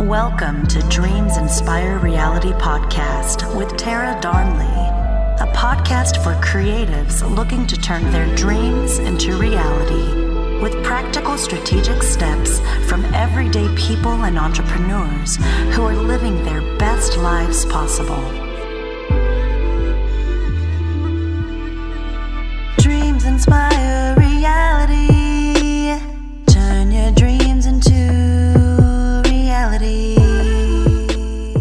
Welcome to Dreams Inspire Reality Podcast with Tara Darnley, a podcast for creatives looking to turn their dreams into reality with practical strategic steps from everyday people and entrepreneurs who are living their best lives possible. Dreams inspire reality. Turn your dreams into reality.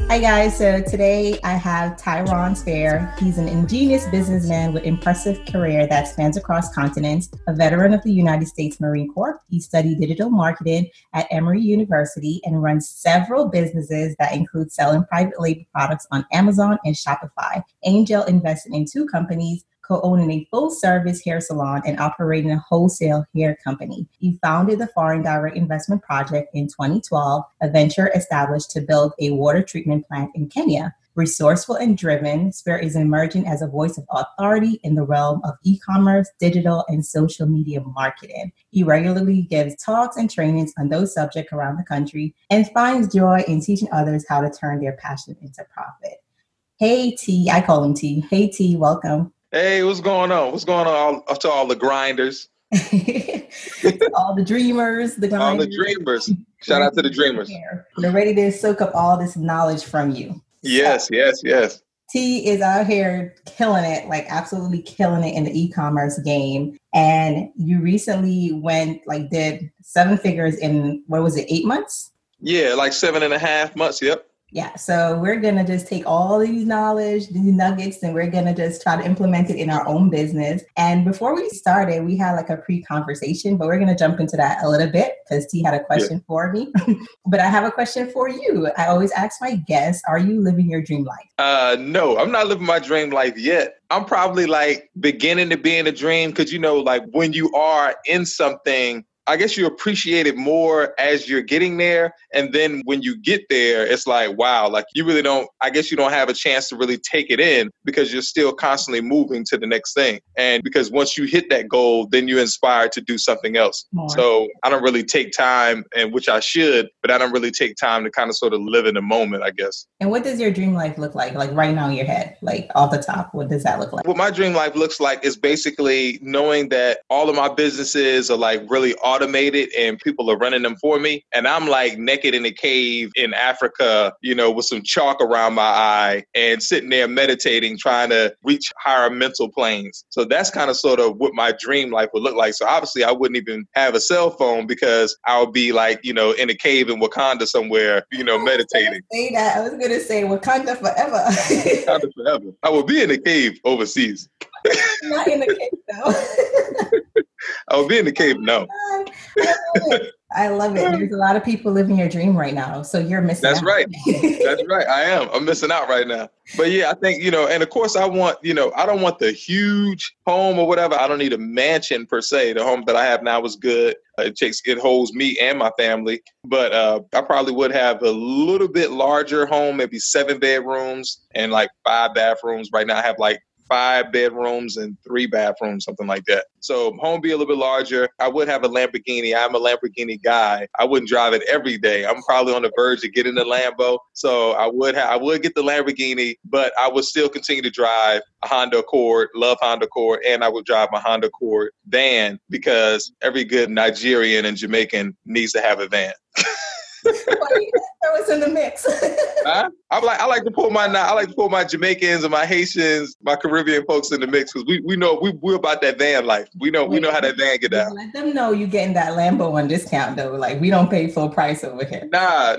Hi guys, so today I have Tieron. He's an ingenious businessman with impressive career that spans across continents, a veteran of the United States Marine Corps. He studied digital marketing at Emory University and runs several businesses that include selling private label products on Amazon and Shopify. Angel invested in 2 companies, co-owning a full-service hair salon and operating a wholesale hair company. He founded the Foreign Direct Investment Project in 2012, a venture established to build a water treatment plant in Kenya. Resourceful and driven, Spare is emerging as a voice of authority in the realm of e-commerce, digital, and social media marketing. He regularly gives talks and trainings on those subjects around the country and finds joy in teaching others how to turn their passion into profit. Hey, T, I call him T. Hey, T, welcome. Hey, what's going on? What's going on to all the grinders? All the dreamers, the grinders. All the dreamers. Shout out to the dreamers. They're ready to soak up all this knowledge from you. Yes. T is out here killing it, like absolutely killing it in the e-commerce game. And you recently did 7 figures in, 8 months? Yeah, like 7.5 months. Yep. Yeah, so we're going to just take all these knowledge, these nuggets, and we're going to just try to implement it in our own business. And before we started, we had like a pre-conversation, but we're going to jump into that a little bit because T had a question for me. But I have a question for you. I always ask my guests, are you living your dream life? No, I'm not living my dream life yet. I'm probably like beginning to be in a dream because, like when you are in something, I guess you appreciate it more as you're getting there. And then when you get there, it's like, wow, like you really don't, I guess you don't have a chance to really take it in because you're still constantly moving to the next thing. And because once you hit that goal, then you're inspired to do something else. More. So I don't really take time, and which I should, but I don't really take time to kind of sort of live in the moment, I guess. And what does your dream life look like? Like right now in your head, like off the top, what does that look like? What my dream life looks like is basically knowing that all of my businesses are like really automated and people are running them for me. And I'm like naked in a cave in Africa, with some chalk around my eye and sitting there meditating, trying to reach higher mental planes. So that's kind of sort of what my dream life would look like. So obviously I wouldn't even have a cell phone because I would be like, in a cave in Wakanda somewhere, meditating. I was going to say Wakanda forever. Wakanda forever. I would be in a cave overseas. Not in a cave, though. I would be in the cave now. I love it. There's a lot of people living your dream right now. So you're missing out. That's right. That's right. I am. I'm missing out right now. But yeah, I think, and of course I want, I don't want the huge home or whatever. I don't need a mansion per se. The home that I have now is good. It holds me and my family. But I probably would have a little bit larger home, maybe 7 bedrooms and like 5 bathrooms. Right now I have like 5 bedrooms and 3 bathrooms, something like that. So home be a little bit larger. I would have a Lamborghini. I'm a Lamborghini guy. I wouldn't drive it every day. I'm probably on the verge of getting a Lambo. So I would get the Lamborghini, but I would still continue to drive a Honda Accord, love Honda Accord, and I would drive my Honda Accord van because every good Nigerian and Jamaican needs to have a van. Throw us in the mix. Huh? I like to pull my Jamaicans and my Haitians, my Caribbean folks in the mix because we're about that van life. We know how that van get down. Let them know you getting that Lambo on discount though. Like we don't pay full price over here. Nah.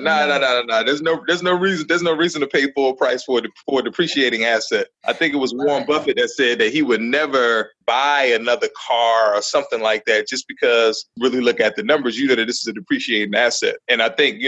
There's no reason to pay full price for a depreciating asset. I think it was Warren Buffett that said that he would never buy another car or something like that just because really look at the numbers. That this is a depreciating asset. And I think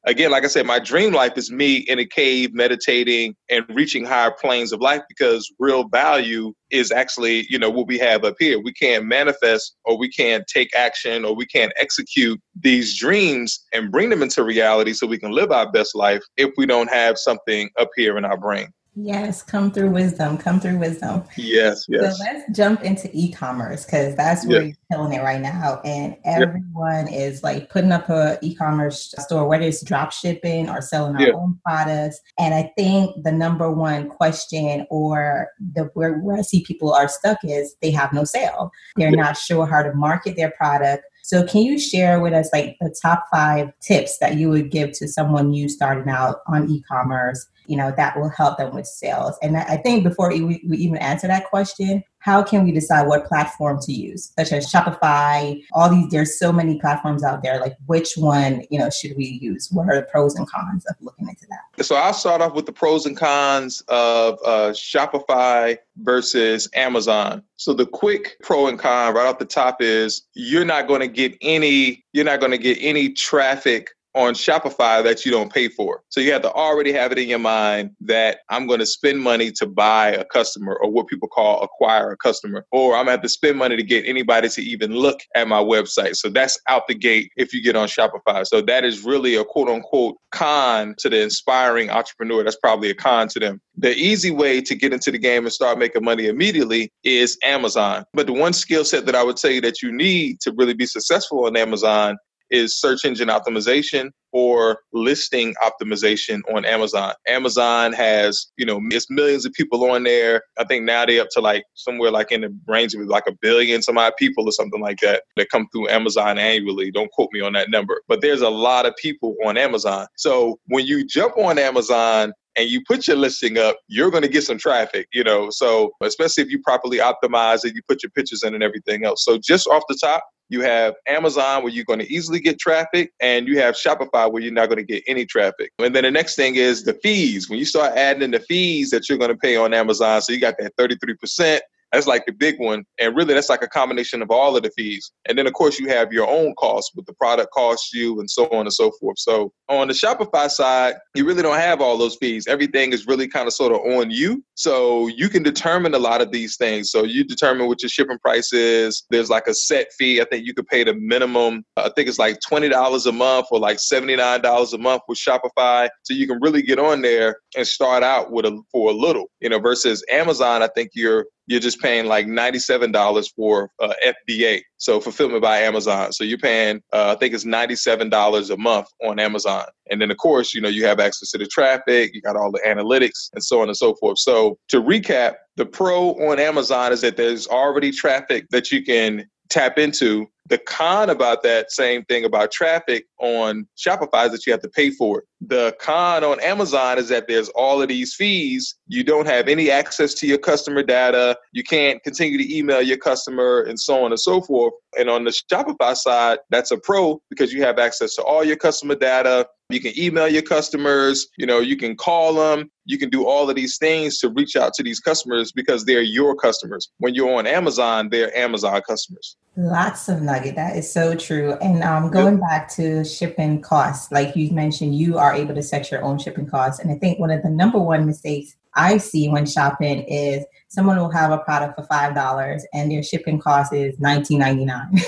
again, like I said, my dream life is me in a cave meditating and reaching higher planes of life because real value is actually, what we have up here. We can't manifest or we can't take action or we can't execute these dreams and bring them into reality so we can live our best life if we don't have something up here in our brain. Yes, come through wisdom. Come through wisdom. Yes, So yes, let's jump into e-commerce because that's where yes, you're killing it right now. And yes, everyone is like putting up a e-commerce store, whether it's drop shipping or selling our yes. own products. And I think the number one question or where I see people are stuck is they have no sale. They're not sure how to market their product. So can you share with us like the top 5 tips that you would give to someone new starting out on e-commerce, that will help them with sales? And I think before we even answer that question, how can we decide what platform to use, such as Shopify, there's so many platforms out there, like which one, should we use? What are the pros and cons of looking into that? So I'll start off with the pros and cons of Shopify versus Amazon. So the quick pro and con right off the top is you're not going to get any traffic on Shopify that you don't pay for. So you have to already have it in your mind that I'm going to spend money to buy a customer, or what people call acquire a customer, or I'm going to have to spend money to get anybody to even look at my website. So that's out the gate if you get on Shopify. So that is really a quote unquote con to the inspiring entrepreneur. That's probably a con to them. The easy way to get into the game and start making money immediately is Amazon. But the one skill set that I would tell you that you need to really be successful on Amazon is search engine optimization or listing optimization on Amazon. Amazon has, it's millions of people on there. I think now they're up to like somewhere like in the range of like 1 billion some odd people or something like that come through Amazon annually. Don't quote me on that number, but there's a lot of people on Amazon. So when you jump on Amazon and you put your listing up, you're going to get some traffic, so especially if you properly optimize it, you put your pictures in and everything else. So just off the top, you have Amazon where you're going to easily get traffic, and you have Shopify where you're not going to get any traffic. And then the next thing is the fees. When you start adding in the fees that you're going to pay on Amazon, so you got that 33%. That's like the big one. And really, that's like a combination of all of the fees. And then, of course, you have your own costs, what the product costs you and so on and so forth. So on the Shopify side, you really don't have all those fees. Everything is really kind of sort of on you. So you can determine a lot of these things. So you determine what your shipping price is. There's like a set fee. I think you could pay the minimum. I think it's like $20 a month or like $79 a month with Shopify. So you can really get on there and start out for a little, versus Amazon. I think you're just paying like $97 for FBA, so fulfillment by Amazon. So you're paying, I think it's $97 a month on Amazon. And then, of course, you have access to the traffic, you got all the analytics and so on and so forth. So to recap, the pro on Amazon is that there's already traffic that you can tap into. The con about that same thing about traffic on Shopify is that you have to pay for it. The con on Amazon is that there's all of these fees. You don't have any access to your customer data. You can't continue to email your customer and so on and so forth. And on the Shopify side, that's a pro because you have access to all your customer data. You can email your customers, you can call them. You can do all of these things to reach out to these customers because they're your customers. When you're on Amazon, they're Amazon customers. Lots of nugget. That is so true. And going back to shipping costs, like you mentioned, you are able to set your own shipping costs. And I think one of the number one mistakes I see when shopping is someone will have a product for $5 and their shipping cost is $19.99.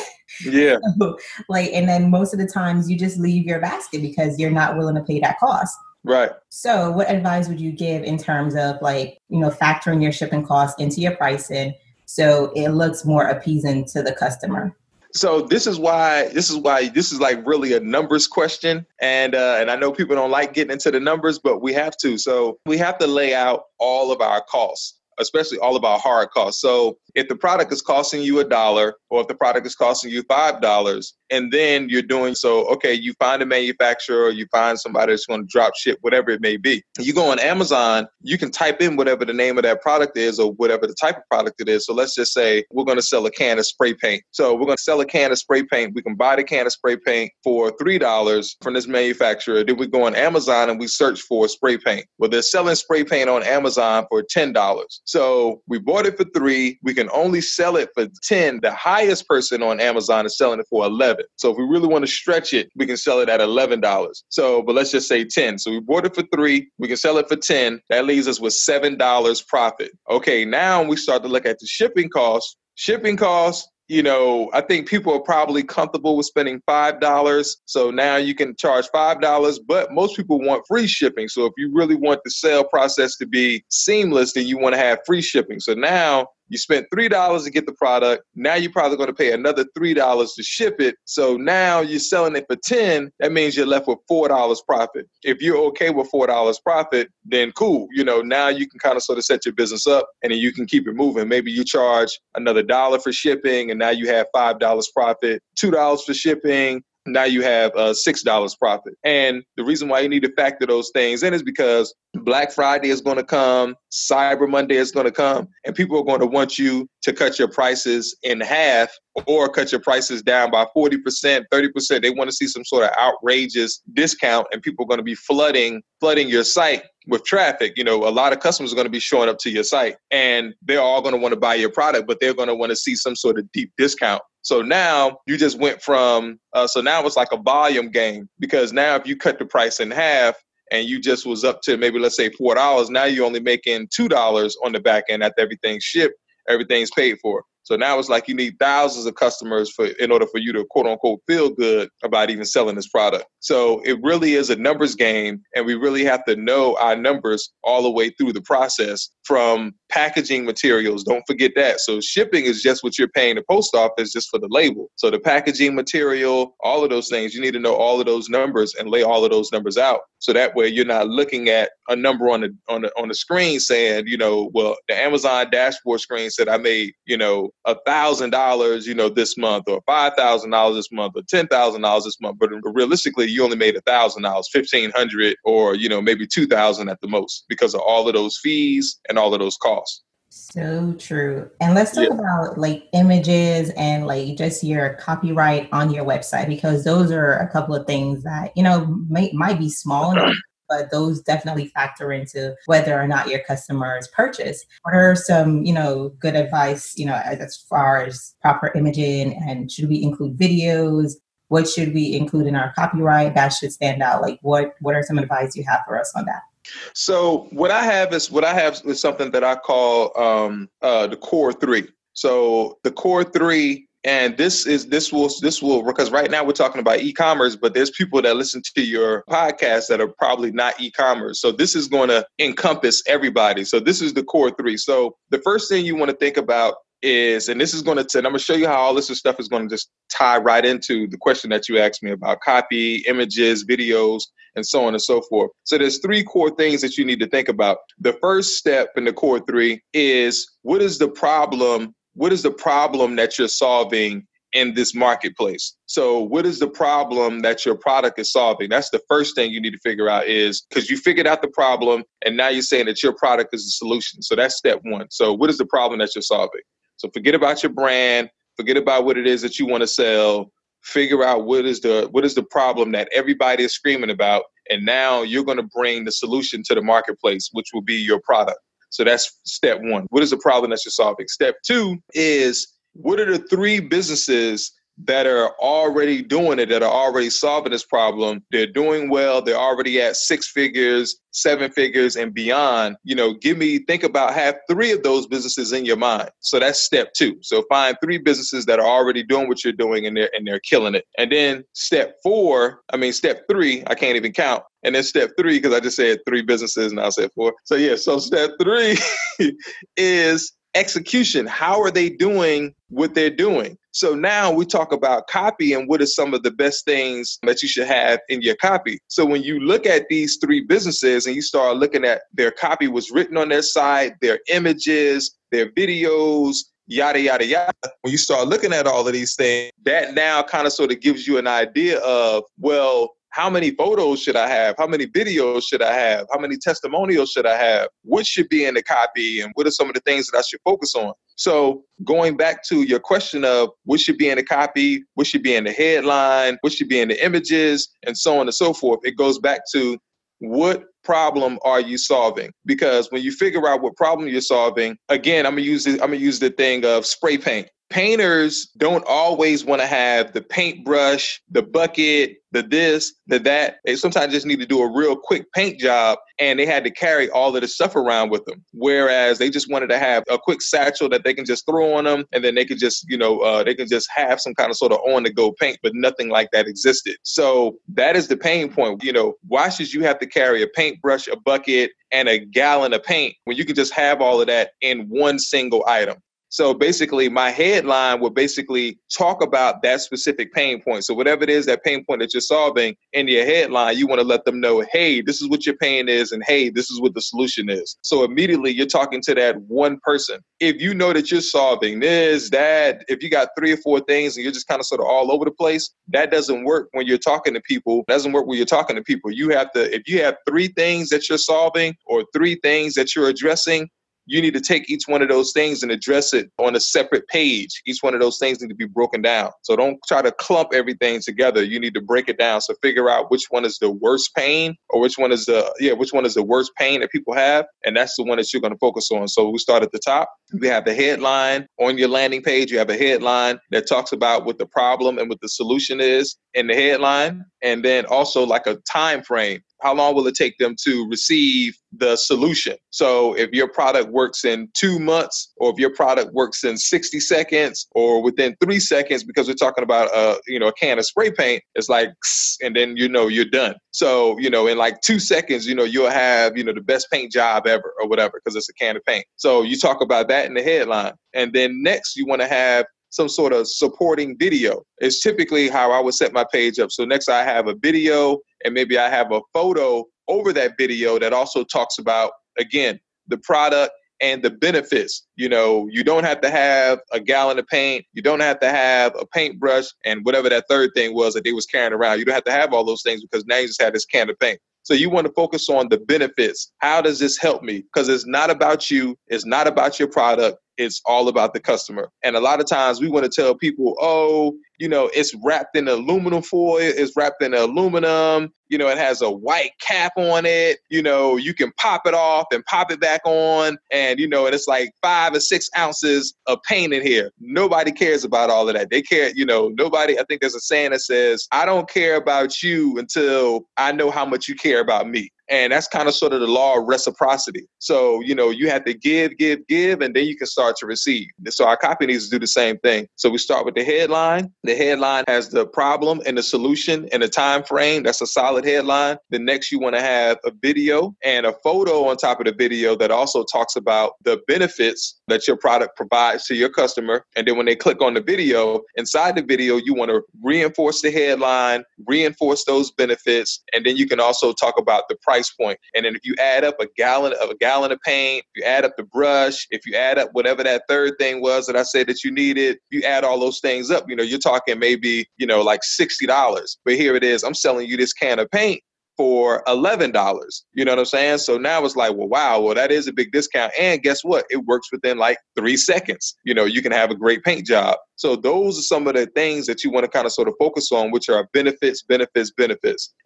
Yeah. So, and then most of the times you just leave your basket because you're not willing to pay that cost. Right. So what advice would you give in terms of factoring your shipping costs into your pricing so it looks more appeasing to the customer? So this is why this is like really a numbers question. And I know people don't like getting into the numbers, but we have to. So we have to lay out all of our costs, especially all of our hard costs. So if the product is costing you $1 or if the product is costing you $5 and then you're doing so, okay, you find a manufacturer or you find somebody that's going to drop ship, whatever it may be. You go on Amazon, you can type in whatever the name of that product is or whatever the type of product it is. So let's just say we're going to sell a can of spray paint. So we're going to sell a can of spray paint. We can buy the can of spray paint for $3 from this manufacturer. Then we go on Amazon and we search for spray paint. Well, they're selling spray paint on Amazon for $10. So we bought it for $3. We can only sell it for $10. The highest person on Amazon is selling it for $11. So if we really want to stretch it, we can sell it at $11. So, but let's just say $10. So we bought it for $3. We can sell it for $10. That leaves us with $7 profit. Okay, now we start to look at the shipping costs. Shipping costs I think people are probably comfortable with spending $5. So now you can charge $5, but most people want free shipping. So if you really want the sale process to be seamless, then you want to have free shipping. So now you spent $3 to get the product. Now you're probably going to pay another $3 to ship it. So now you're selling it for $10. That means you're left with $4 profit. If you're okay with $4 profit, then cool. Now you can kind of sort of set your business up and then you can keep it moving. Maybe you charge another $1 for shipping and now you have $5 profit, $2 for shipping. Now you have $6 profit. And the reason why you need to factor those things in is because Black Friday is going to come, Cyber Monday is going to come, and people are going to want you to cut your prices in half or cut your prices down by 40%, 30%. They want to see some sort of outrageous discount, and people are going to be flooding your site with traffic. A lot of customers are going to be showing up to your site, and they're all going to want to buy your product, but they're going to want to see some sort of deep discount. So now you just went from, so now it's like a volume game, because now if you cut the price in half and you just was up to maybe, let's say $4, now you're only making $2 on the back end after everything's shipped, everything's paid for. So now it's like you need thousands of customers in order for you to quote unquote feel good about even selling this product. So it really is a numbers game, and we really have to know our numbers all the way through the process, from packaging materials. Don't forget that. So shipping is just what you're paying the post office just for the label. So the packaging material, all of those things, you need to know all of those numbers and lay all of those numbers out. So that way you're not looking at a number on the screen saying, well, the Amazon dashboard screen said I made, $1,000, this month, or $5,000 this month, or $10,000 this month. But realistically, you only made $1,000, $1,500, or, maybe $2,000 at the most, because of all of those fees and all of those costs. So true. And let's talk about like images and like just your copyright on your website, because those are a couple of things that, might be small, but those definitely factor into whether or not your customers purchase. What are some, good advice, as far as proper imaging, and should we include videos? What should we include in our copyright that should stand out? Like what are some advice you have for us on that? So what I have is something that I call the core three. So the core three, and this will because right now we're talking about e-commerce, but there's people that listen to your podcast that are probably not e-commerce. So this is going to encompass everybody. So this is the core three. So the first thing you want to think about is, and I'm going to show you how all this stuff is going to just tie right into the question that you asked me about copy, images, videos, and so on and so forth. So there's three core things that you need to think about. The first step in the core three is, what is the problem that you're solving in this marketplace? So what is the problem that your product is solving? That's the first thing you need to figure out, is because you figured out the problem and now you're saying that your product is the solution. So that's step one. So what is the problem that you're solving? So forget about your brand, forget about what it is that you want to sell, figure out what is the problem that everybody is screaming about. And now you're going to bring the solution to the marketplace, which will be your product. So that's step one. What is the problem that you're solving? Step two is, what are the three businesses that are already doing it, that are already solving this problem? They're doing well. They're already at 6 figures, 7 figures and beyond. Think about, have 3 of those businesses in your mind. So that's step two. So find 3 businesses that are already doing what you're doing and they're killing it. And then step 3, I can't even count. And then step 3, because I just said 3 businesses and I said 4. So step 3 is execution. How are they doing what they're doing? So now we talk about copy and what are some of the best things that you should have in your copy. So when you look at these 3 businesses and you start looking at their copy, what's written on their site, their images, their videos, yada, yada, yada. When you start looking at all of these things, that now kind of sort of gives you an idea of, well, how many photos should I have? How many videos should I have? How many testimonials should I have? What should be in the copy? And what are some of the things that I should focus on? So going back to your question of what should be in the copy, what should be in the headline, what should be in the images, and so on and so forth, it goes back to, what problem are you solving? Because when you figure out what problem you're solving, again, I'm gonna use the thing of spray paint. painters don't always want to have the paintbrush, the bucket, the this, the that. They sometimes just need to do a real quick paint job, and they had to carry all of the stuff around with them. Whereas they just wanted to have a quick satchel that they can just throw on them, and then they could just, they can just have some kind of sort of on-the-go paint, but nothing like that existed. So that is the pain point. Why should you have to carry a paintbrush, a bucket, and a gallon of paint when you can just have all of that in one single item? So basically, my headline would basically talk about that specific pain point. So whatever it is, that pain point that you're solving, in your headline, you want to let them know, hey, this is what your pain is, and hey, this is what the solution is. So immediately you're talking to that one person. If you know that you're solving this, that, if you got 3 or 4 things and you're just kind of sort of all over the place, that doesn't work when you're talking to people. It doesn't work when you're talking to people. You have to, if you have 3 things that you're solving or 3 things that you're addressing, you need to take each one of those things and address it on a separate page. Each one of those things need to be broken down. So don't try to clump everything together. You need to break it down. So figure out which one is the worst pain, or which one is the worst pain that people have. And that's the one that you're going to focus on. So we start at the top. We have the headline on your landing page. You have a headline that talks about what the problem and what the solution is in the headline. And then also like a time frame. How long will it take them to receive the solution? So if your product works in 2 months, or if your product works in 60 seconds or within 3 seconds, because we're talking about a can of spray paint, it's like, and then you're done. So, in like 2 seconds, you'll have, the best paint job ever or whatever, because it's a can of paint. So you talk about that in the headline. And then next you want to have some sort of supporting video. It's typically how I would set my page up. So next I have a video, and maybe I have a photo over that video that also talks about, again, the product and the benefits. You don't have to have a gallon of paint. You don't have to have a paintbrush and whatever that third thing was that they was carrying around. You don't have to have all those things, because now you just have this can of paint. So you want to focus on the benefits. How does this help me? Because it's not about you. It's not about your product. It's all about the customer. And a lot of times we want to tell people, it's wrapped in aluminum foil. It's wrapped in aluminum. It has a white cap on it. You can pop it off and pop it back on. And, and it's like 5 or 6 ounces of paint in here. Nobody cares about all of that. They care, nobody. I think there's a saying that says, I don't care about you until I know how much you care about me. And that's kind of sort of the law of reciprocity. So, you have to give, and then you can start to receive. So our copy needs to do the same thing. So we start with the headline. The headline has the problem and the solution and the time frame. That's a solid headline. The next, you want to have a video and a photo on top of the video that also talks about the benefits that your product provides to your customer. And then when they click on the video, inside the video, you want to reinforce the headline, reinforce those benefits, and then you can also talk about the price point. And then if you add up a gallon of paint, you add up the brush, if you add up whatever that third thing was that I said that you needed, you add all those things up, you're talking maybe, like $60. But here it is, I'm selling you this can of paint for $11. You know what I'm saying? So now it's like, wow, that is a big discount. And guess what? It works within like 3 seconds. You can have a great paint job. So those are some of the things that you want to kind of sort of focus on, which are benefits.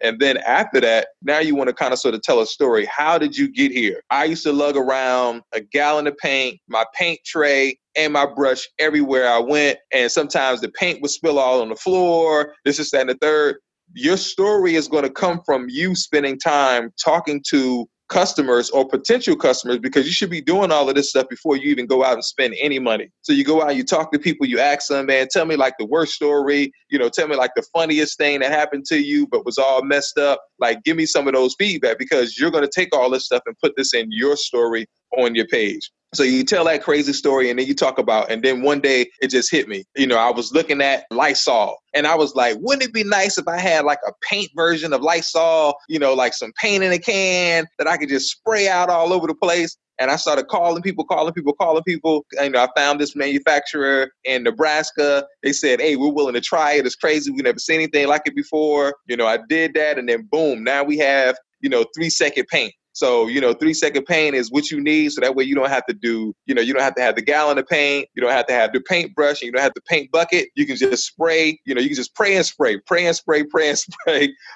And then after that, now you want to kind of sort of tell a story. How did you get here? I used to lug around a gallon of paint, my paint tray, and my brush everywhere I went. And sometimes the paint would spill all on the floor. This, that, and the third. Your story is going to come from you spending time talking to customers or potential customers, because you should be doing all of this stuff before you even go out and spend any money. So you go out, you talk to people, you ask them, man, tell me like the worst story, tell me like the funniest thing that happened to you, but was all messed up. Like, give me some of those feedback, because you're going to take all this stuff and put this in your story on your page. So you tell that crazy story, and then you talk about, and then one day it just hit me. I was looking at Lysol, and I was like, wouldn't it be nice if I had like a paint version of Lysol, like some paint in a can that I could just spray out all over the place? And I started calling people. I found this manufacturer in Nebraska. They said, hey, we're willing to try it. It's crazy. We've never seen anything like it before. I did that, and then boom, now we have, 3-second paint. So, 3-second paint is what you need. So that way you don't have to do, you don't have to have the gallon of paint. You don't have to have the paintbrush, and you don't have the paint bucket. You can just spray, you can just pray and spray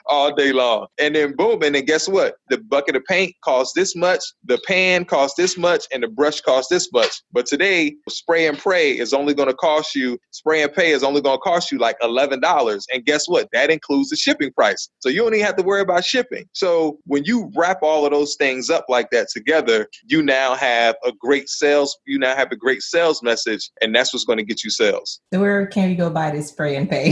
all day long. And then boom. And then guess what? The bucket of paint costs this much, the pan costs this much, and the brush costs this much. But today, spray and pay is only going to cost you like $11. And guess what? That includes the shipping price. So you don't even have to worry about shipping. So when you wrap all of those things up like that together, you now have a great sales message, and that's what's going to get you sales. So where can we go buy this spray and pay?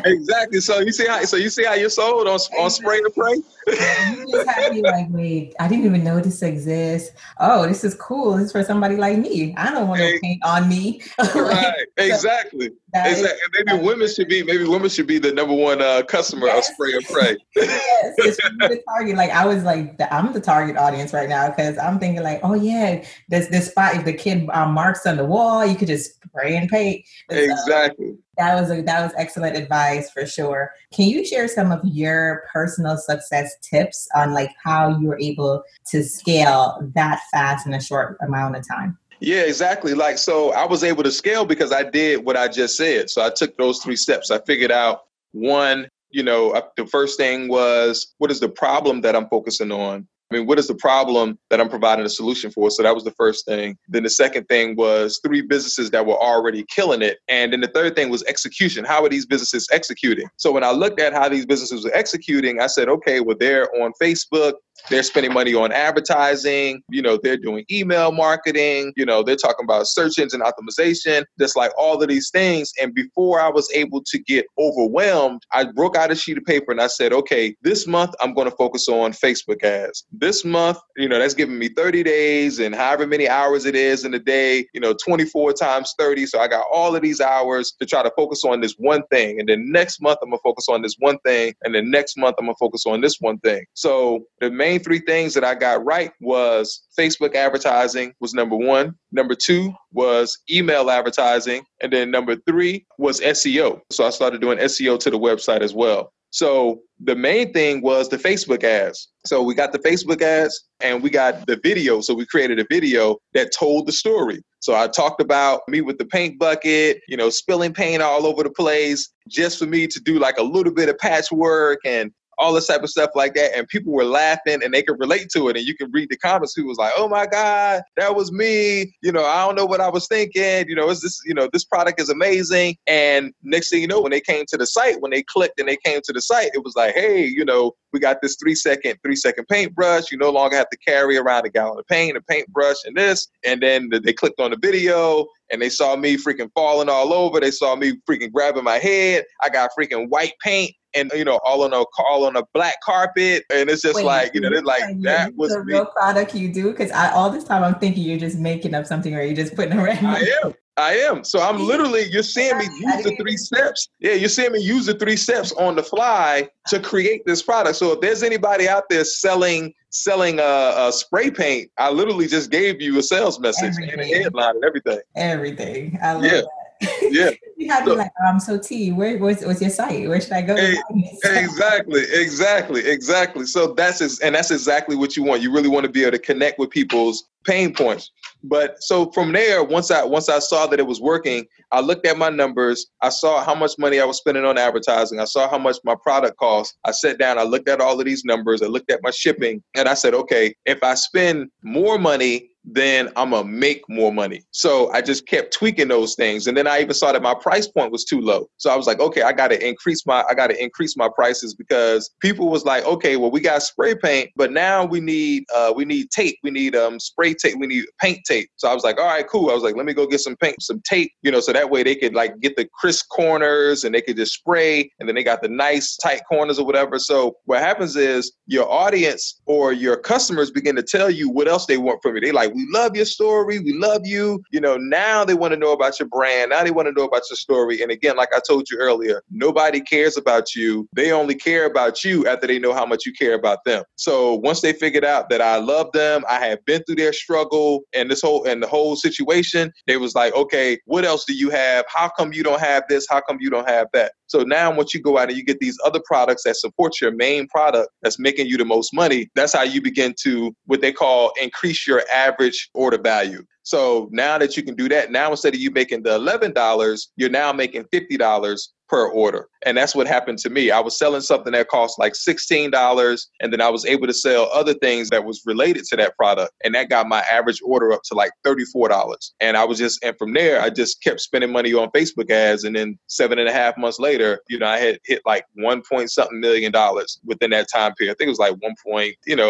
Exactly. So you see how you're sold on spray and pray? You just had me like, wait, I didn't even know this exists. Oh, this is cool. This is for somebody like me. I don't want no paint on me. Right. Exactly. Exactly. Maybe women should be the number one customer of spray and pray. Yes, it's the target. Like I was like, I'm the target audience right now because I'm thinking like, oh yeah, there's this spot. If the kid marks on the wall, you could just spray and paint. Exactly. That was excellent advice for sure. Can you share some of your personal success tips on like how you were able to scale that fast in a short amount of time? Yeah, exactly. Like, so I was able to scale because I did what I just said. So I took those 3 steps. I figured out one, the first thing was, what is the problem that I'm focusing on? I mean, what is the problem that I'm providing a solution for? So that was the first thing. Then the second thing was 3 businesses that were already killing it. And then the third thing was execution. How are these businesses executing? So when I looked at how these businesses were executing, I said, okay, well, they're on Facebook. They're spending money on advertising. They're doing email marketing. They're talking about search engine optimization, just like all of these things. And before I was able to get overwhelmed, I broke out a sheet of paper and I said, okay, this month I'm going to focus on Facebook ads. This month, that's giving me 30 days and however many hours it is in a day, 24 times 30. So I got all of these hours to try to focus on this one thing. And then next month, I'm going to focus on this one thing. And then next month, I'm going to focus on this one thing. So the main 3 things that I got right was Facebook advertising was number 1. Number 2 was email advertising. And then number 3 was SEO. So I started doing SEO to the website as well. So the main thing was the Facebook ads. So we got the Facebook ads and we got the video. So we created a video that told the story. So I talked about me with the paint bucket, spilling paint all over the place, just for me to do like a little bit of patchwork and all this type of stuff like that. And people were laughing and they could relate to it. And you can read the comments. Who was like, oh my God, that was me. I don't know what I was thinking. Is this, this product is amazing. And next thing you know, when they came to the site, when they clicked and they came to the site, it was like, hey, we got this 3-second paintbrush. You no longer have to carry around a gallon of paint, a paintbrush and this. And then they clicked on the video and they saw me freaking falling all over. They saw me freaking grabbing my head. I got freaking white paint. And, all on a black carpet. And it's just they're like, that was the real product you do? Because all this time I'm thinking you're just making up something or you're just putting around. I am. So I'm literally, you're seeing me use the 3 steps. Yeah, you're seeing me use the 3 steps on the fly to create this product. So if there's anybody out there selling spray paint, I literally just gave you a sales message and a headline and everything. Everything. I love that. Yeah. You have to be like, so T, what's your site? Where should I go? Exactly. So that's exactly what you want. You really want to be able to connect with people's pain points. But so from there, once I saw that it was working, I looked at my numbers. I saw how much money I was spending on advertising. I saw how much my product cost. I sat down, I looked at all of these numbers. I looked at my shipping and I said, okay, if I spend more money, then I'm going to make more money. So I just kept tweaking those things. And then I even saw that my price point was too low. So I was like, okay, I got to increase my prices because people was like, okay, well, we got spray paint, but now we need tape. We need spray tape. We need paint tape. So I was like, all right, cool. I was like, let me go get some tape, so that way they could like get the crisp corners and they could just spray. And then they got the nice tight corners or whatever. So what happens is your audience or your customers begin to tell you what else they want from you. They like, we love your story. We love you. Now they want to know about your brand. Now they want to know about your story. And again, like I told you earlier, nobody cares about you. They only care about you after they know how much you care about them. So once they figured out that I love them, I had been through their struggle and the whole situation, they was like, okay, what else do you have? How come you don't have this? How come you don't have that? So now once you go out and you get these other products that support your main product that's making you the most money, that's how you begin to what they call increase your average order value. So now that you can do that, now instead of you making the $11, you're now making $50 per order. And that's what happened to me. I was selling something that cost like $16, and then I was able to sell other things that was related to that product. And that got my average order up to like $34. And and from there, I just kept spending money on Facebook ads. And then 7.5 months later, I had hit like $1 million within that time period. I think it was like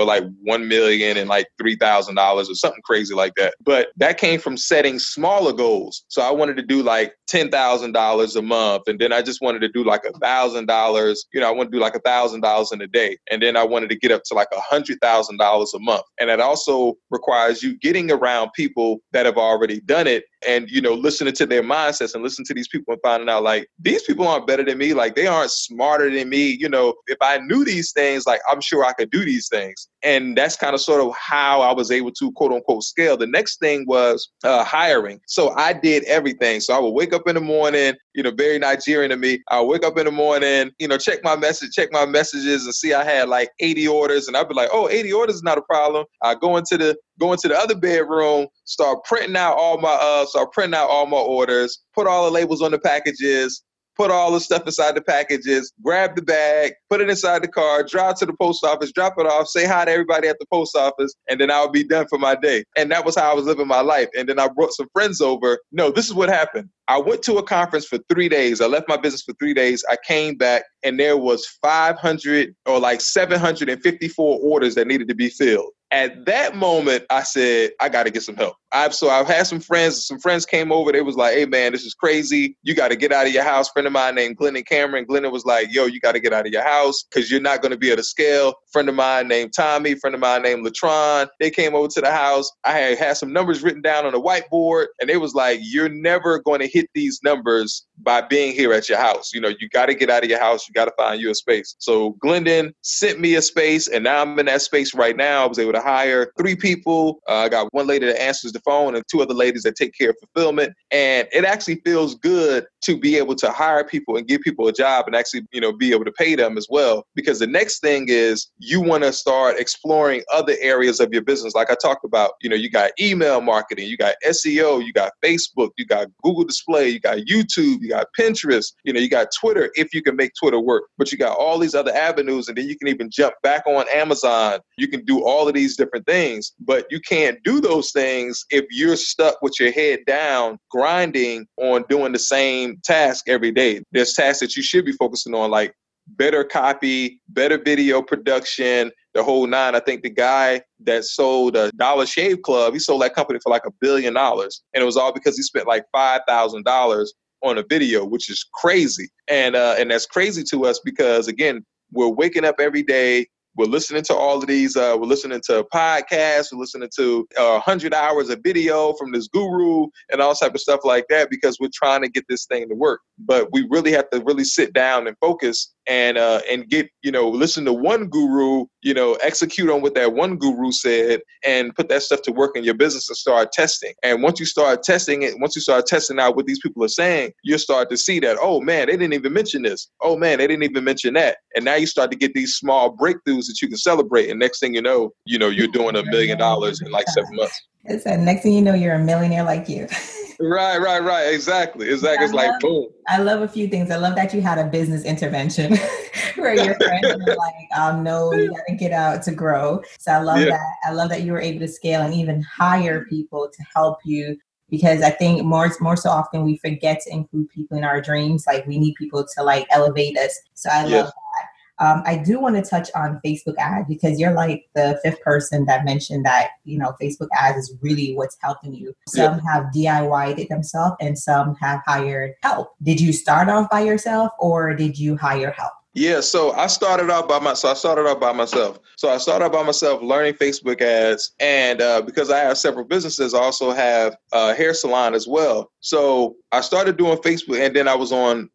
like 1 million and like $3,000 or something crazy like that. But that came from setting smaller goals. So I wanted to do like $10,000 a month. And then I just wanted to do like $1,000. I want to do like $1,000 in a day. And then I wanted to get up to like $100,000 a month. And that also requires you getting around people that have already done it and, listening to their mindsets and listening to these people and finding out like, these people aren't better than me. Like they aren't smarter than me. If I knew these things, like I'm sure I could do these things. And that's kind of sort of how I was able to quote unquote scale. The next thing was hiring. So I did everything. So I would wake up in the morning, very Nigerian to me. I would wake up in the morning, check my messages and see I had like 80 orders. And I'd be like, 80 orders is not a problem. I go into the other bedroom, start printing out all my orders, put all the labels on the packages, put all the stuff inside the packages, grab the bag, put it inside the car, drive to the post office, drop it off, say hi to everybody at the post office, and then I'll be done for my day. And that was how I was living my life. And then I brought some friends over. No, this is what happened. I went to a conference for 3 days. I left my business for 3 days. I came back and there was 500 or like 754 orders that needed to be filled. At that moment, I said, I got to get some help. I've had some friends came over. They was like, hey man, this is crazy. You got to get out of your house. Friend of mine named Glennon Cameron. Glennon was like, yo, you got to get out of your house because you're not going to be able to scale. Friend of mine named Tommy, friend of mine named Latron. They came over to the house. I had some numbers written down on a whiteboard and they was like, you're never going to hit these numbers by being here at your house. You got to get out of your house. You got to find you a space. So Glendon sent me a space and now I'm in that space right now. I was able to hire 3 people. I got one lady that answers the phone and 2 other ladies that take care of fulfillment. And it actually feels good to be able to hire people and give people a job and actually, be able to pay them as well. Because the next thing is you want to start exploring other areas of your business. Like I talked about, you got email marketing, you got SEO, you got Facebook, you got Google Display, you got YouTube, you got Pinterest, you got Twitter, if you can make Twitter work. But you got all these other avenues, and then you can even jump back on Amazon. You can do all of these different things, but you can't do those things if you're stuck with your head down, grinding on doing the same task every day. There's tasks that you should be focusing on, like better copy, better video production, the whole 9. I think the guy that sold Dollar Shave Club, he sold that company for like $1 billion. And it was all because he spent like $5,000 on a video, which is crazy. And that's crazy to us because, again, we're waking up every day. We're listening to all of these. We're listening to podcasts. We're listening to 100 hours of video from this guru and all type of stuff like that because we're trying to get this thing to work. But we really have to really sit down and focus and get, listen to one guru, execute on what that one guru said and put that stuff to work in your business and start testing. And once you start testing it, once you start testing out what these people are saying, you'll start to see that, oh man, they didn't even mention this. Oh man, they didn't even mention that. And now you start to get these small breakthroughs that you can celebrate. And next thing you know, you're doing $1 million in like 7 months. It's next thing you know, you're a millionaire like you. Right. Exactly. It's like, boom. I love a few things. I love that you had a business intervention where your friends were like, no, you got to get out to grow. So I love that. I love that you were able to scale and even hire people to help you. Because I think more so often we forget to include people in our dreams. Like we need people to like elevate us. So I love that. I do want to touch on Facebook ads because you're like the 5th person that mentioned that, Facebook ads is really what's helping you. Some have DIY'd it themselves and some have hired help. Did you start off by yourself or did you hire help? Yeah, so I started out by myself. So I started out by myself learning Facebook ads. And because I have several businesses, I also have a hair salon as well. So I started doing Facebook and then I was on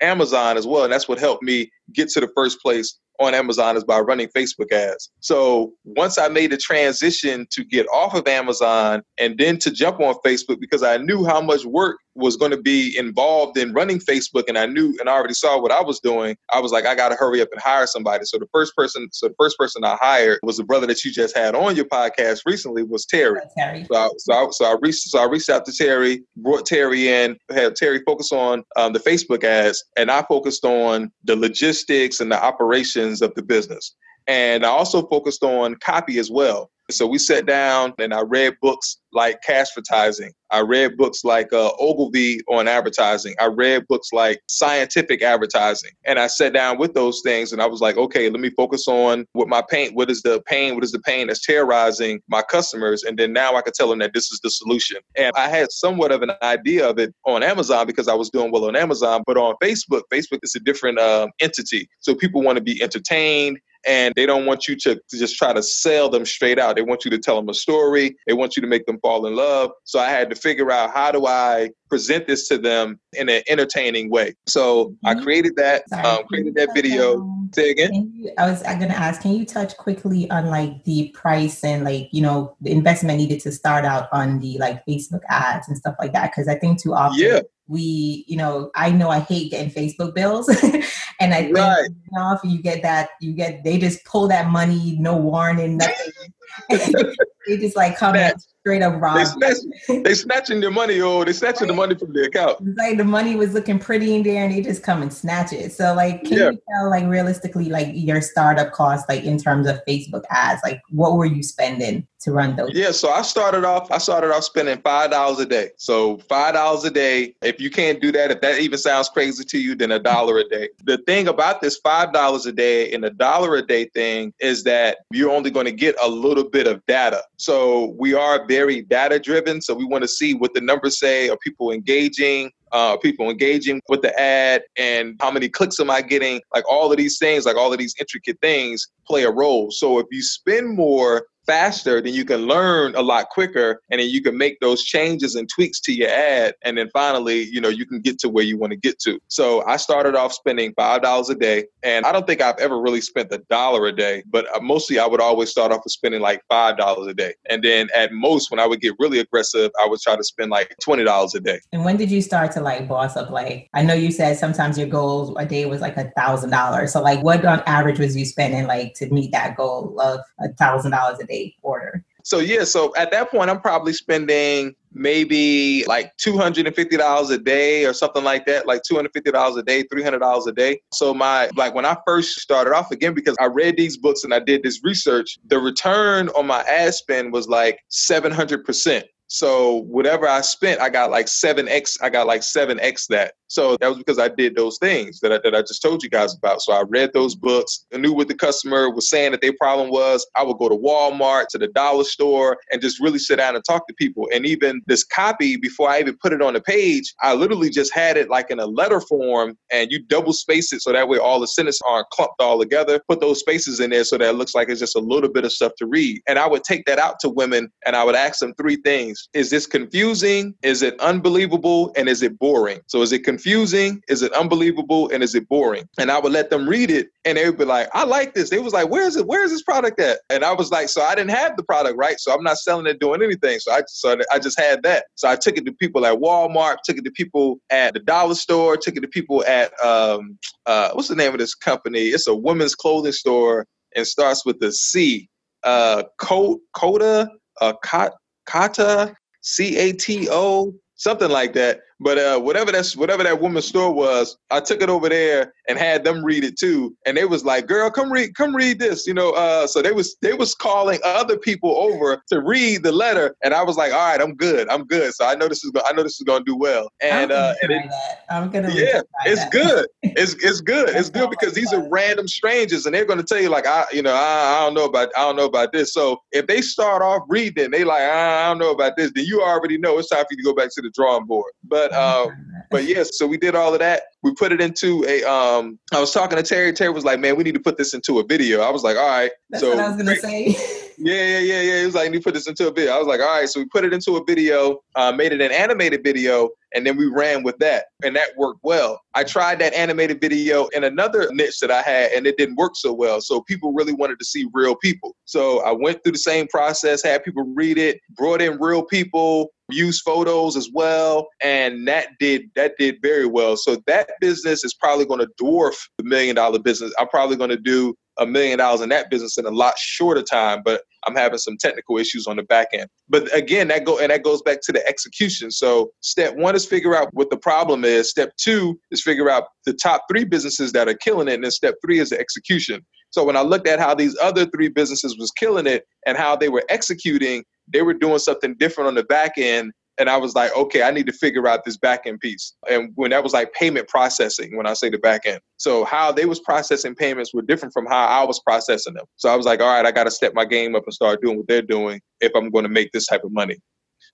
Amazon as well. And that's what helped me get to the first place on Amazon is by running Facebook ads. So once I made the transition to get off of Amazon and then to jump on Facebook because I knew how much work was going to be involved in running Facebook, and I knew and I already saw what I was doing, I was like, I got to hurry up and hire somebody. So the first person I hired was the brother that you just had on your podcast recently, was Terry. Terry. So I reached out to Terry, brought Terry in, had Terry focus on the Facebook ads, and I focused on the logistics and the operations of the business. And I also focused on copy as well. So we sat down and I read books like Cashvertising. I read books like Ogilvy on advertising. I read books like Scientific Advertising. And I sat down with those things and I was like, okay, let me focus on what my pain, what is the pain that's terrorizing my customers? And then now I could tell them that this is the solution. And I had somewhat of an idea of it on Amazon because I was doing well on Amazon, but on Facebook is a different entity. So people want to be entertained. And they don't want you to just try to sell them straight out. They want you to tell them a story. They want you to make them fall in love. So I had to figure out, how do I present this to them in an entertaining way? So I created that, video. Say again? I was going to ask, can you touch quickly on like the price and like, you know, the investment needed to start out on the like Facebook ads and stuff like that? Because I think too often we, you know I hate getting Facebook bills. And I think if you get that, they just pull that money, no warning, nothing. They just like come at straight up rob. They snatching your money, or they snatching the money from the account. It's like the money was looking pretty in there and they just come and snatch it. So like, can you tell like realistically, like your startup cost, like in terms of Facebook ads, like what were you spending to run those? Yeah. So I started off spending $5 a day. So $5 a day. If you can't do that, if that even sounds crazy to you, then $1 a day. The thing about this $5 a day and $1 a day thing is that you're only going to get a little bit of data. So we are very data driven. So we want to see what the numbers say. Are people engaging? With the ad, and how many clicks am I getting? Like all of these things, like all of these intricate things play a role. So if you spend more faster, then you can learn a lot quicker, and then you can make those changes and tweaks to your ad. And then finally, you can get to where you want to get to. So I started off spending $5 a day, and I don't think I've ever really spent $1 a day, but mostly I would always start off with spending like $5 a day. And then at most, when I would get really aggressive, I would try to spend like $20 a day. And when did you start to like boss up? Like, I know you said sometimes your goal a day was like $1,000. So like what on average was you spending like to meet that goal of $1,000 a day order? So at that point, I'm probably spending maybe like $250 a day or something like that, like $250 a day, $300 a day. So when I first started off, again, because I read these books and I did this research, the return on my ad spend was like 700%. So whatever I spent, I got like 7x. I got like 7x that. So that was because I did those things that I just told you guys about. So I read those books. I knew what the customer was saying that their problem was. I would go to Walmart, to the dollar store, and just really sit down and talk to people. And even this copy, before I even put it on the page, I literally just had it like in a letter form, and you double space it so that way all the sentences aren't clumped all together. Put those spaces in there so that it looks like it's just a little bit of stuff to read. And I would take that out to women and I would ask them 3 things. Is this confusing? Is it unbelievable? And is it boring? So is it confusing? Is it unbelievable? And is it boring? And I would let them read it and they would be like, I like this. They was like, where is it? Where is this product at? And I was like, so I didn't have the product, right? So I'm not selling it, doing anything. So I just had that. So I took it to people at Walmart, took it to people at the dollar store, took it to people at, what's the name of this company? It's a women's clothing store and starts with a C. Kata, Cato, something like that. But whatever that woman's store was, I took it over there and had them read it too. And they was like, girl, come read this, So they was calling other people over to read the letter. And I was like, all right, I'm good. So I know this is going to do well. And I'm gonna it's good. It's good. It's good because these are random strangers and they're going to tell you like, I don't know about this. So if they start off reading, they like, I don't know about this, then you already know it's time for you to go back to the drawing board. But yes, so we did all of that. We put it into I was talking to Terry. Terry was like, man, we need to put this into a video. I was like, all right. That's what I was going to say. Yeah. He was like, you put this into a video. I was like, all right. So we put it into a video, made it an animated video, and then we ran with that. And that worked well. I tried that animated video in another niche that I had, and it didn't work so well. So people really wanted to see real people. So I went through the same process, had people read it, brought in real people, use photos as well. And that did very well. So that business is probably going to dwarf the $1 million business. I'm probably going to do $1 million in that business in a lot shorter time, but I'm having some technical issues on the back end. But again, that goes back to the execution. So step 1 is figure out what the problem is. Step 2 is figure out the top 3 businesses that are killing it. And then step 3 is the execution. So when I looked at how these other 3 businesses was killing it and how they were executing, they were doing something different on the back end. And I was like, okay, I need to figure out this back end piece. And when that was like payment processing, when I say the back end. So how they was processing payments were different from how I was processing them. So I was like, all right, I got to step my game up and start doing what they're doing if I'm going to make this type of money.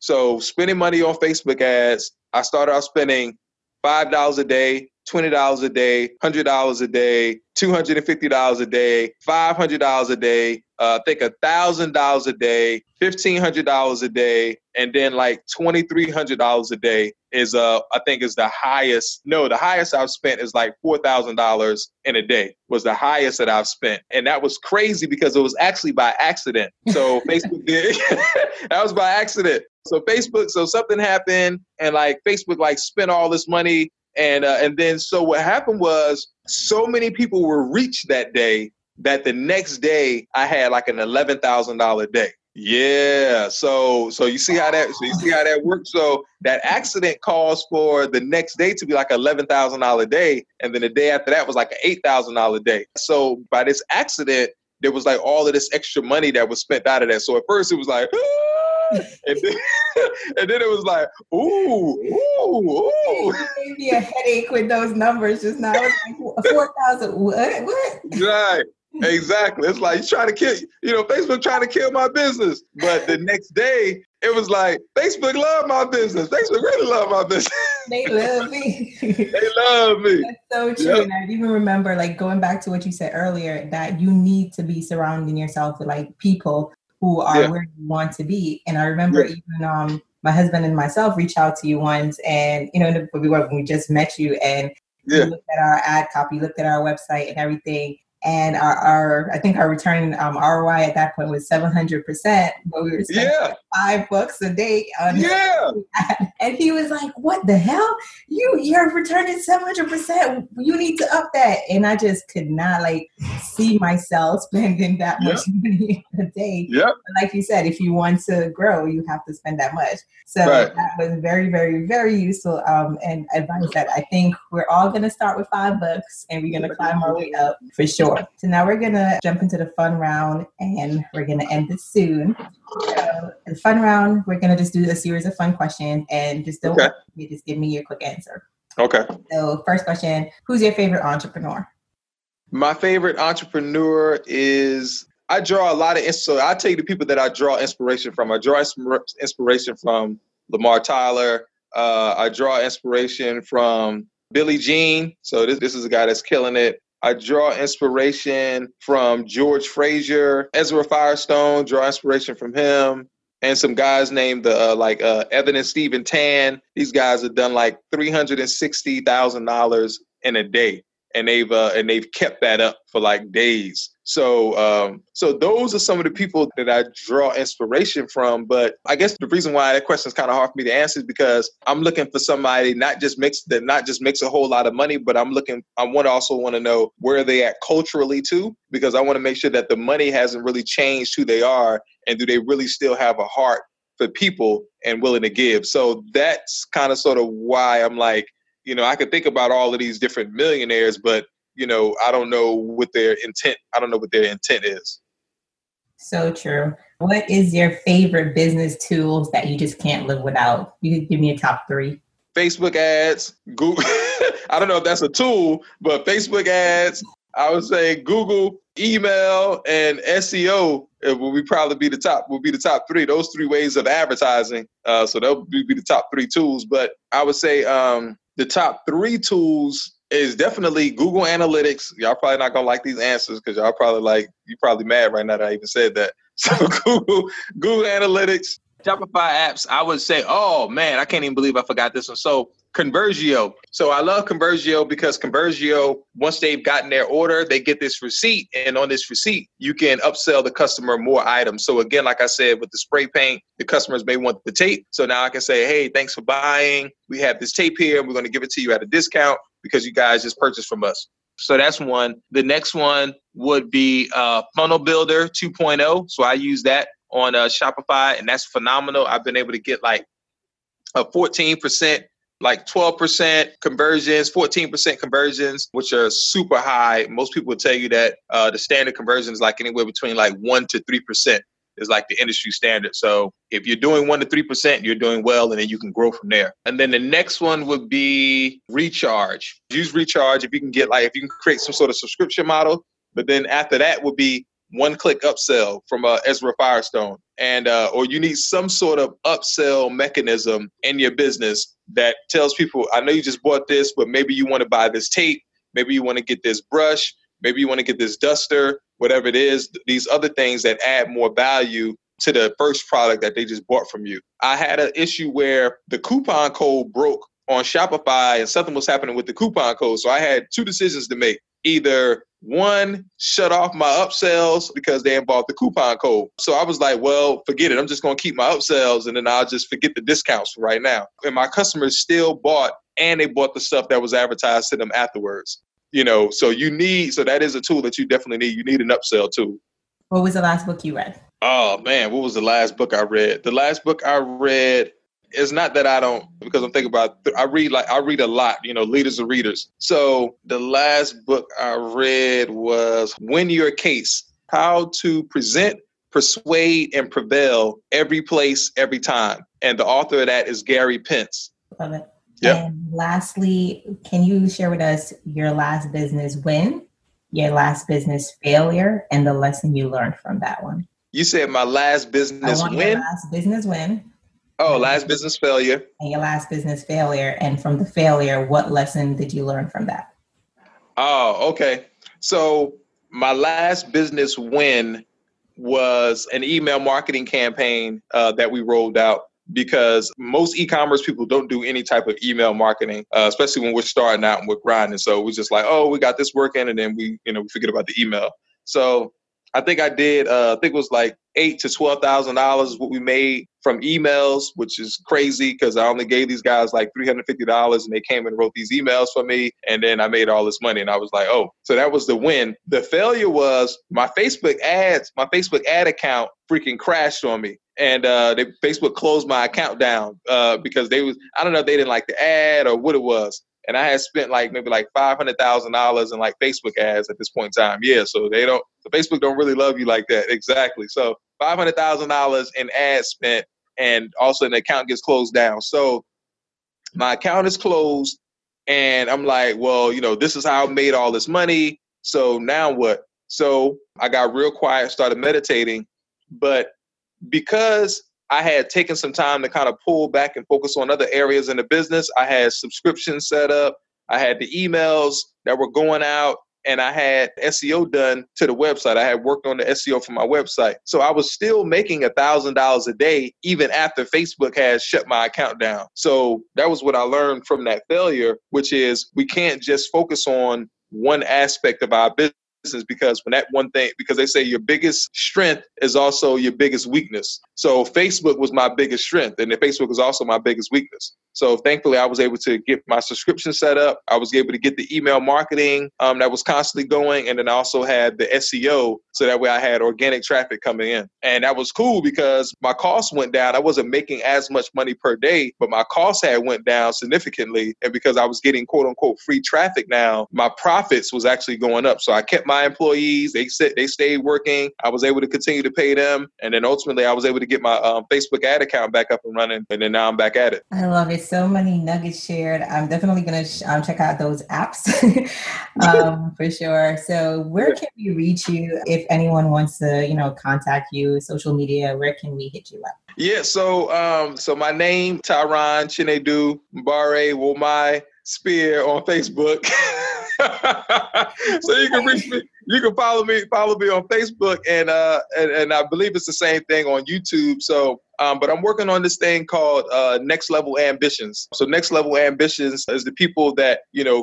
So spending money on Facebook ads, I started out spending $5 a day, $20 a day, $100 a day, $250 a day, $500 a day, I think $1,000 a day, $1,500 a day, and then like $2,300 a day is I think is the highest. No, the highest I've spent is like $4,000 in a day was the highest that I've spent, and that was crazy because it was actually by accident. So Facebook did that was by accident. So so something happened, and like Facebook like spent all this money. And then so what happened was so many people were reached that day that the next day I had like an $11,000 day. Yeah. So you see how that works. So that accident calls for the next day to be like $11,000 day. And then the day after that was like an $8,000 day. So by this accident, there was like all of this extra money that was spent out of that. So at first it was like, and then it was like, ooh. You gave me a headache with those numbers just now. It was like 4,000. What? Right. Exactly. It's like Facebook trying to kill my business. But the next day, it was like, Facebook love my business. Facebook really love my business. They love me. They love me. That's so true. Yep. And I even remember like going back to what you said earlier, that you need to be surrounding yourself with like people who are where you want to be. And I remember even my husband and myself reached out to you once, and when we just met you, and we looked at our ad copy, looked at our website and everything. And I think our return ROI at that point was 700%, but we were spending $5 a day on ad. And he was like, "What the hell? You're returning 700%. You need to up that." And I just could not like see myself spending that much money a day. Yep. But like you said, if you want to grow, you have to spend that much. So that was very, very, very useful and advice that I think we're all going to start with $5 and we're going to climb our way up for sure. So now we're going to jump into the fun round, and we're going to end this soon. So the fun round, we're going to just do a series of fun questions, and just don't just give me your quick answer. Okay. So first question, who's your favorite entrepreneur? My favorite entrepreneur is, I draw a lot of, so I'll tell you the people that I draw inspiration from. I draw inspiration from Lamar Tyler. I draw inspiration from Billie Jean. So this is a guy that's killing it. I draw inspiration from George Frazier, Ezra Firestone, draw inspiration from him, and some guys named Evan and Stephen Tan. These guys have done like $360,000 in a day, and they've kept that up for like days. So those are some of the people that I draw inspiration from. But I guess the reason why that question is kind of hard for me to answer is because I'm looking for somebody not just makes a whole lot of money, but I also want to know where they at culturally too, because I want to make sure that the money hasn't really changed who they are, and do they really still have a heart for people and willing to give. So that's kind of sort of why I'm like, I could think about all of these different millionaires, but I don't know what their intent. Is. So true. What is your favorite business tools that you just can't live without? You could give me a top 3. Facebook ads, Google. I don't know if that's a tool, but Facebook ads, I would say Google, email, and SEO will probably be the top 3. Those 3 ways of advertising. So they'll be the top 3 tools. But I would say the top 3 tools is definitely Google Analytics. Y'all probably not gonna like these answers because y'all probably mad right now that I even said that. So Google Analytics, Shopify apps. I would say, oh man, I can't even believe I forgot this one. So Conversio. So I love Conversio because Conversio, once they've gotten their order, they get this receipt. And on this receipt, you can upsell the customer more items. So again, like I said, with the spray paint, the customers may want the tape. So now I can say, hey, thanks for buying. We have this tape here. We're going to give it to you at a discount because you guys just purchased from us. So that's one. The next one would be Funnel Builder 2.0. So I use that on Shopify, and that's phenomenal. I've been able to get like a 14%, like 12% conversions, 14% conversions, which are super high. Most people would tell you that the standard conversion is like anywhere between like 1 to 3% is like the industry standard. So if you're doing 1 to 3%, you're doing well, and then you can grow from there. And then the next one would be Recharge. Use Recharge if you can if you can create some sort of subscription model. But then after that would be one-click upsell from Ezra Firestone. And or you need some sort of upsell mechanism in your business that tells people, I know you just bought this, but maybe you want to buy this tape. Maybe you want to get this brush. Maybe you want to get this duster, whatever it is, these other things that add more value to the first product that they just bought from you. I had an issue where the coupon code broke on Shopify and something was happening with the coupon code. So I had two decisions to make. Either one, shut off my upsells because they involved the coupon code. So I was like, well, forget it. I'm just going to keep my upsells and then I'll just forget the discounts for right now. And my customers still bought, and they bought the stuff that was advertised to them afterwards. So that is a tool that you definitely need. You need an upsell tool. What was the last book you read? Oh man, what was the last book I read? The last book I read, it's not that I don't, because I'm thinking about, I read a lot, leaders are readers. So the last book I read was Win Your Case, How to Present, Persuade, and Prevail Every Place, Every Time. And the author of that is Gary Pence. Love it. Yep. And lastly, can you share with us your last business win, your last business failure, and the lesson you learned from that one? You said my last business win? Your last business win. Oh, last business failure. And your last business failure. And from the failure, what lesson did you learn from that? Oh, okay. So my last business win was an email marketing campaign that we rolled out, because most e-commerce people don't do any type of email marketing, especially when we're starting out and we're grinding. So we're just like, oh, we got this working, and then we forget about the email. So I think I did, it was like $8,000 to $12,000 what we made from emails, which is crazy because I only gave these guys like $350 and they came and wrote these emails for me. And then I made all this money and I was like, oh, so that was the win. The failure was my Facebook ad account freaking crashed on me. And Facebook closed my account down because I don't know if they didn't like the ad or what it was. And I had spent maybe $500,000 in like Facebook ads at this point in time. Yeah, so Facebook don't really love you like that. Exactly. So $500,000 in ads spent, and also the account gets closed down. So my account is closed, and I'm like, well, this is how I made all this money. So now what? So I got real quiet, started meditating, but because I had taken some time to kind of pull back and focus on other areas in the business. I had subscriptions set up. I had the emails that were going out, and I had SEO done to the website. I had worked on the SEO for my website. So I was still making $1,000 a day, even after Facebook had shut my account down. So that was what I learned from that failure, which is we can't just focus on one aspect of our business, because because they say your biggest strength is also your biggest weakness. So Facebook was my biggest strength, and Facebook was also my biggest weakness. So thankfully, I was able to get my subscription set up. I was able to get the email marketing that was constantly going. And then I also had the SEO. So that way I had organic traffic coming in. And that was cool because my costs went down. I wasn't making as much money per day, but my costs had went down significantly. And because I was getting quote unquote free traffic now, my profits was actually going up. So I kept my employees. They stayed working. I was able to continue to pay them. And then ultimately I was able to get my Facebook ad account back up and running. And then now I'm back at it. I love it. So many nuggets shared. I'm definitely going to check out those apps for sure. So where can we reach you if anyone wants to, contact you, social media? Where can we hit you up? Yeah. So my name, Tieron Chinedu Mbare Womai Spear on Facebook. So you can reach me. You can follow me on Facebook, and I believe it's the same thing on YouTube. So But I'm working on this thing called Next Level Ambitions. So Next Level Ambitions is the people that,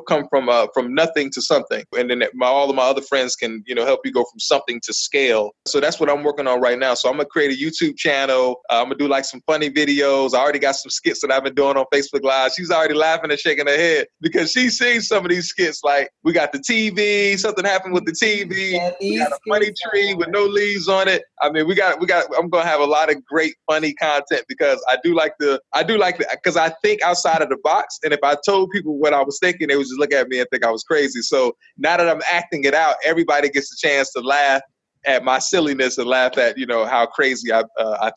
come from nothing to something. And then all of my other friends can, help you go from something to scale. So that's what I'm working on right now. So I'm going to create a YouTube channel. I'm going to do like some funny videos. I already got some skits that I've been doing on Facebook Live. She's already laughing and shaking her head because she's seen some of these skits. Like we got the TV, something happened with the TV. Yeah, we got a funny tree with no leaves on it. I mean, I'm going to have a lot of great funny content because I do like because I think outside of the box. And if I told people what I was thinking, they would just look at me and think I was crazy. So now that I'm acting it out, everybody gets a chance to laugh at my silliness and laugh at, how crazy I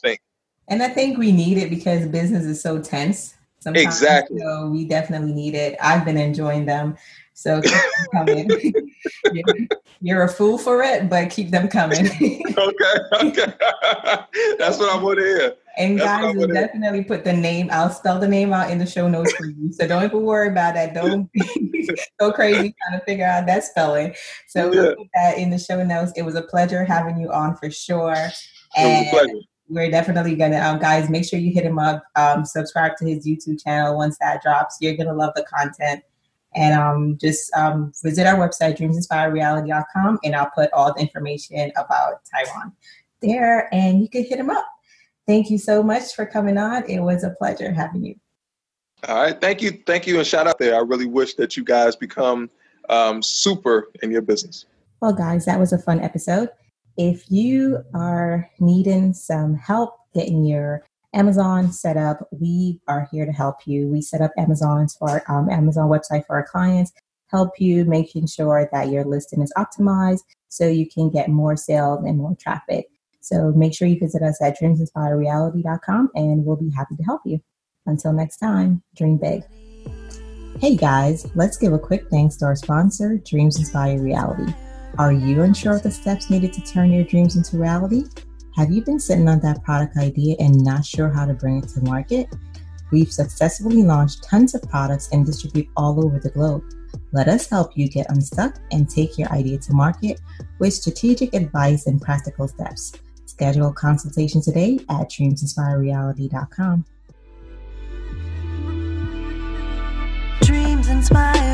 think. And I think we need it because business is so tense. Sometimes, exactly. We definitely need it. I've been enjoying them. So keep them coming. You're a fool for it, but keep them coming. Okay. That's what I want to hear. And guys, we'll definitely put the name. I'll spell the name out in the show notes for you. So don't even worry about that. Don't go crazy trying to figure out that spelling. So we'll put that in the show notes. It was a pleasure having you on for sure. And it was a pleasure. We're definitely going to, guys, make sure you hit him up, subscribe to his YouTube channel once that drops. You're going to love the content. And just visit our website, dreamsinspirereality.com, and I'll put all the information about Tieron there, and you can hit him up. Thank you so much for coming on. It was a pleasure having you. All right. Thank you. And shout out there. I really wish that you guys become super in your business. Well, guys, that was a fun episode. If you are needing some help getting your Amazon set up, we are here to help you. We set up Amazon website for our clients, help you making sure that your listing is optimized so you can get more sales and more traffic. So make sure you visit us at dreamsinspirereality.com and we'll be happy to help you. Until next time, dream big. Hey guys, let's give a quick thanks to our sponsor, Dreams Inspire Reality. Are you unsure of the steps needed to turn your dreams into reality? Have you been sitting on that product idea and not sure how to bring it to market? We've successfully launched tons of products and distribute all over the globe. Let us help you get unstuck and take your idea to market with strategic advice and practical steps. Schedule a consultation today at dreamsinspirereality.com. Dreams inspire